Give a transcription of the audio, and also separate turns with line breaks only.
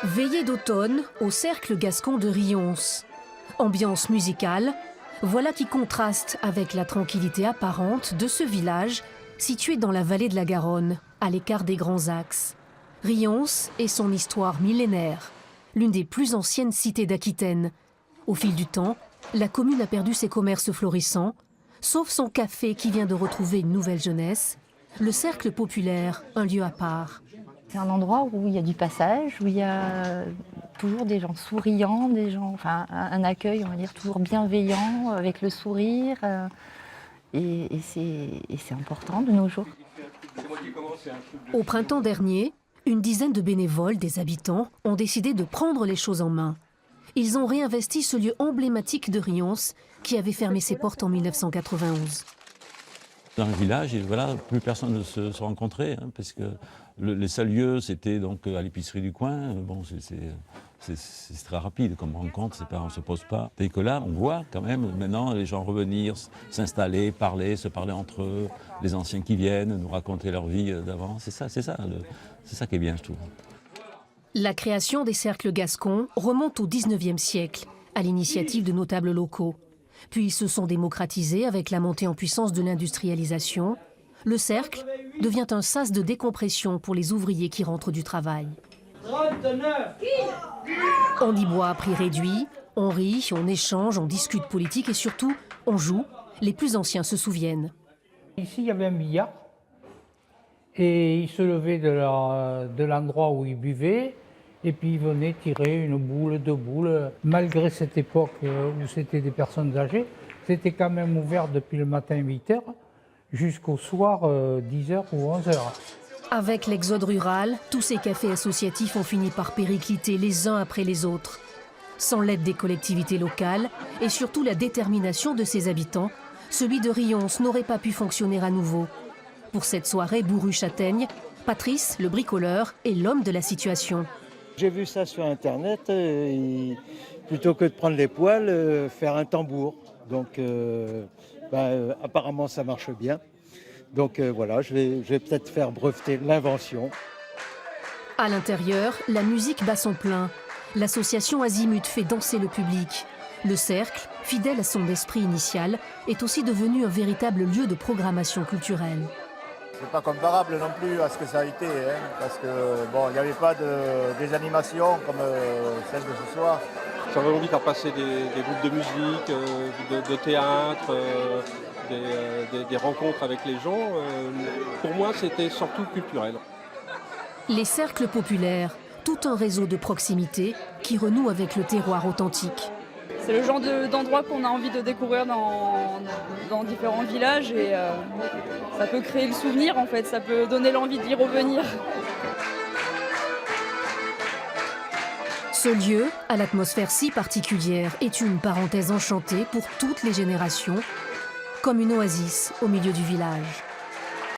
Veillée d'automne au cercle gascon de Rions. Ambiance musicale, voilà qui contraste avec la tranquillité apparente de ce village situé dans la vallée de la Garonne, à l'écart des grands axes. Rions et son histoire millénaire, l'une des plus anciennes cités d'Aquitaine. Au fil du temps, la commune a perdu ses commerces florissants, sauf son café qui vient de retrouver une nouvelle jeunesse, le cercle populaire, un lieu à part.
C'est un endroit où il y a du passage, où il y a toujours des gens souriants, un accueil, on va dire, toujours bienveillant, avec le sourire. Et c'est important de nos jours.
Au printemps dernier, une dizaine de bénévoles, des habitants, ont décidé de prendre les choses en main. Ils ont réinvesti ce lieu emblématique de Rions qui avait fermé ses portes en 1991.
Dans le village, voilà, plus personne ne se rencontrait, parce que les seuls lieux, c'était donc à l'épicerie du coin. Bon, c'est très rapide comme rencontre, on ne se pose pas. Dès que là, on voit quand même maintenant les gens revenir, s'installer, se parler entre eux, les anciens qui viennent nous raconter leur vie d'avant. C'est ça qui est bien, je trouve.
La création des cercles gascons remonte au XIXe siècle, à l'initiative de notables locaux. Puis ils se sont démocratisés avec la montée en puissance de l'industrialisation. Le cercle devient un sas de décompression pour les ouvriers qui rentrent du travail. On y boit à prix réduit, on rit, on échange, on discute politique et surtout, on joue. Les plus anciens se souviennent.
Ici, il y avait un billard et ils se levaient de l'endroit où ils buvaient et puis ils venaient tirer une boule, deux boules. Malgré cette époque où c'était des personnes âgées, c'était quand même ouvert depuis le matin 8h jusqu'au soir 10h ou 11h.
Avec l'exode rural, tous ces cafés associatifs ont fini par péricliter les uns après les autres. Sans l'aide des collectivités locales et surtout la détermination de ses habitants, celui de Rions n'aurait pas pu fonctionner à nouveau. Pour cette soirée bourru-châtaigne, Patrice, le bricoleur, est l'homme de la situation.
J'ai vu ça sur Internet, plutôt que de prendre les poêles, faire un tambour. Donc apparemment ça marche bien. Donc voilà, je vais peut-être faire breveter l'invention.
À l'intérieur, la musique bat son plein. L'association Azimut fait danser le public. Le cercle, fidèle à son esprit initial, est aussi devenu un véritable lieu de programmation culturelle.
C'est pas comparable non plus à ce que ça a été, parce que bon, il n'y avait pas des animations comme celle de ce soir.
Ça avait envie de faire passer des groupes de musique, de théâtre, des rencontres avec les gens. Pour moi, c'était surtout culturel.
Les cercles populaires, tout un réseau de proximité qui renoue avec le terroir authentique.
C'est le genre d'endroit qu'on a envie de découvrir dans différents villages et ça peut créer le souvenir en fait, ça peut donner l'envie d'y revenir.
Ce lieu, à l'atmosphère si particulière, est une parenthèse enchantée pour toutes les générations, comme une oasis au milieu du village.